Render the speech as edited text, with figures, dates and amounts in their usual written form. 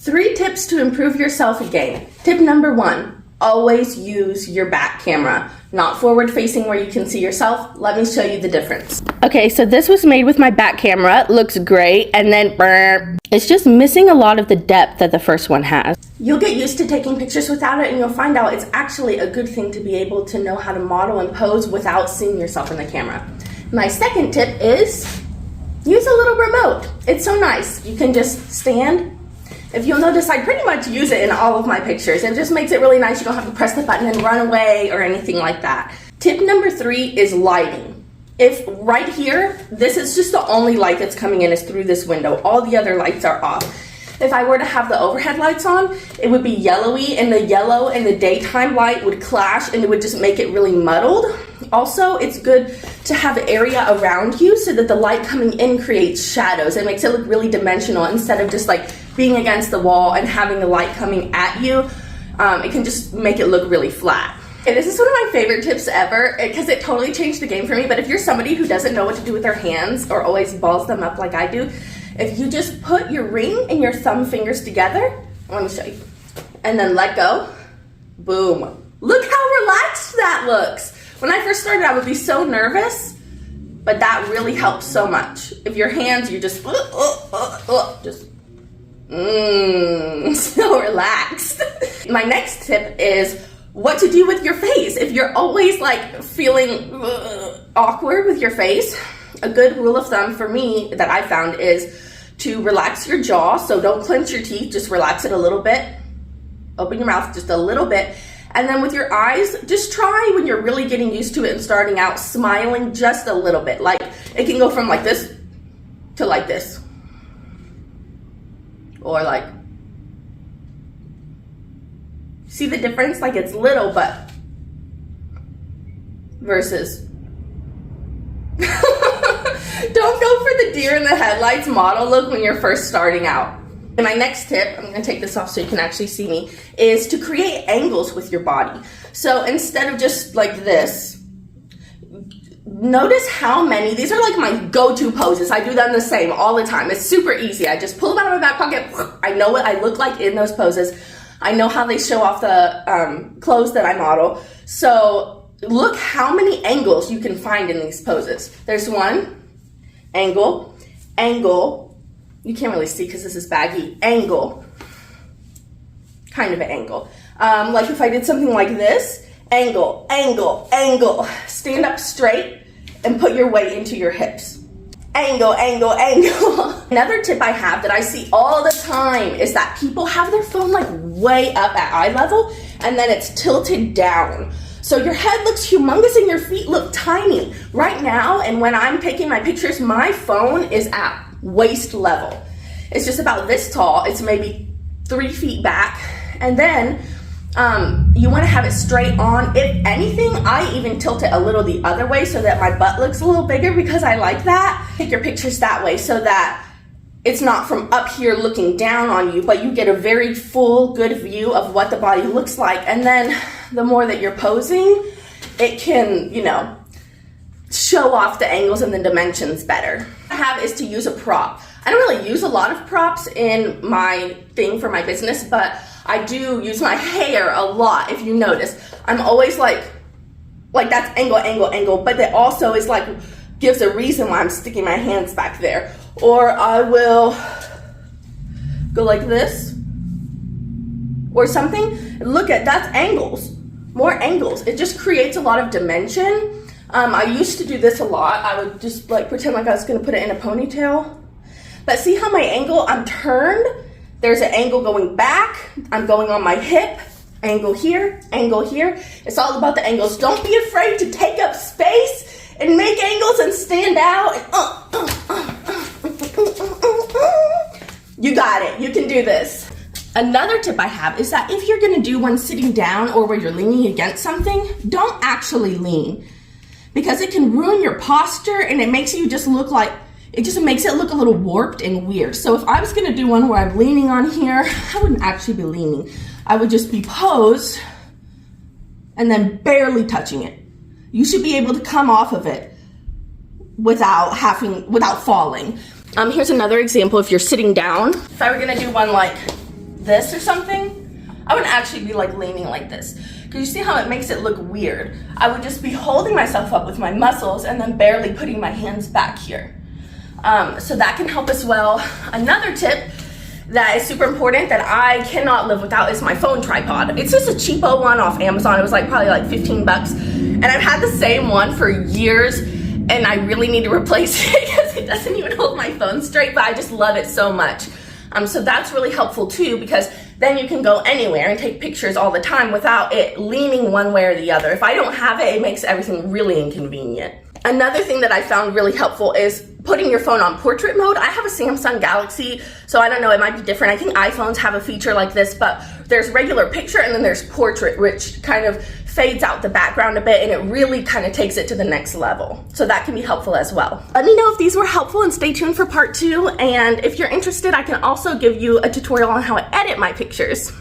3 tips to improve your selfie game. Tip number 1, always use your back camera. Not forward facing where you can see yourself. Let me show you the difference. Okay, so this was made with my back camera. Looks great, and then it's just missing a lot of the depth that the first one has. You'll get used to taking pictures without it, and you'll find out it's actually a good thing to be able to know how to model and pose without seeing yourself in the camera. My second tip is use a little remote. It's so nice. You can just stand. If you'll notice, I pretty much use it in all of my pictures. It just makes it really nice. You don't have to press the button and run away or anything like that. Tip number 3 is lighting. If right here, this is just the only light that's coming in is through this window. All the other lights are off. If I were to have the overhead lights on, it would be yellowy, and the yellow and the daytime light would clash, and it would just make it really muddled. Also, it's good to have area around you so that the light coming in creates shadows. It makes it look really dimensional instead of just like being against the wall and having the light coming at you. It can just make it look really flat. And this is one of my favorite tips ever because it totally changed the game for me. But if you're somebody who doesn't know what to do with their hands or always balls them up like I do, if you just put your ring and your thumb fingers together, let me show you, and then let go, boom. Look how relaxed that looks. When I first started, I would be so nervous, but that really helps so much. If your hands, you just so relaxed. My next tip is what to do with your face. If you're always like feeling awkward with your face, a good rule of thumb for me that I found is to relax your jaw. So don't clench your teeth, just relax it a little bit. Open your mouth just a little bit. And then with your eyes, just try when you're really getting used to it and starting out, smiling just a little bit. Like it can go from like this to like this. Or like, see the difference? Like it's little, but versus don't go for the deer in the headlights model look when you're first starting out. And my next tip, I'm gonna take this off so you can actually see me, is to create angles with your body. So instead of just like this, notice how many, these are like my go-to poses. I do them the same all the time. It's super easy. I just pull them out of my back pocket. I know what I look like in those poses. I know how they show off the clothes that I model. So look how many angles you can find in these poses. There's one, angle, angle. You can't really see because this is baggy. Angle, kind of an angle. Like if I did something like this, angle, angle, angle. Stand up straight and put your weight into your hips. Angle, angle, angle. Another tip I have that I see all the time is that people have their phone like way up at eye level and then it's tilted down. So your head looks humongous and your feet look tiny. Right now, and when I'm taking my pictures, my phone is at waist level. It's just about this tall. It's maybe 3 feet back. And then you want to have it straight on. If anything, I even tilt it a little the other way so that my butt looks a little bigger because I like that. Take your pictures that way so that it's not from up here looking down on you, but you get a very full, good view of what the body looks like. And then the more that you're posing, it can, you know, show off the angles and the dimensions better. What I have is to use a prop. I don't really use a lot of props in my thing for my business, but I do use my hair a lot. If you notice, I'm always like that's angle, angle, angle, but that also is like, gives a reason why I'm sticking my hands back there. Or I will go like this or something. Look at, that's angles, more angles. It just creates a lot of dimension. I used to do this a lot. I would just like pretend like I was gonna put it in a ponytail. But see how my angle, I'm turned. There's an angle going back. I'm going on my hip. Angle here, angle here. It's all about the angles. Don't be afraid to take up space and make angles and stand out. You got it. You can do this. Another tip I have is that if you're gonna do one sitting down or where you're leaning against something, don't actually lean because it can ruin your posture and it makes you just look like, it just makes it look a little warped and weird. So if I was gonna do one where I'm leaning on here, I wouldn't actually be leaning. I would just be posed and then barely touching it. You should be able to come off of it without falling. Here's another example if you're sitting down. If I were gonna do one like this or something, I wouldn't actually be like leaning like this. Because you see how it makes it look weird. I would just be holding myself up with my muscles and then barely putting my hands back here. So that can help as well. Another tip that is super important that I cannot live without is my phone tripod. It's just a cheapo one off Amazon. It was like probably like 15 bucks. And I've had the same one for years and I really need to replace it because it doesn't even hold my phone straight, but I just love it so much. So that's really helpful too, because then you can go anywhere and take pictures all the time without it leaning one way or the other. If I don't have it, it makes everything really inconvenient. Another thing that I found really helpful is putting your phone on portrait mode. I have a Samsung Galaxy, so I don't know, it might be different. I think iPhones have a feature like this, but there's regular picture and then there's portrait, which kind of fades out the background a bit and it really kind of takes it to the next level. So that can be helpful as well. Let me know if these were helpful and stay tuned for part 2. And if you're interested, I can also give you a tutorial on how I edit my pictures.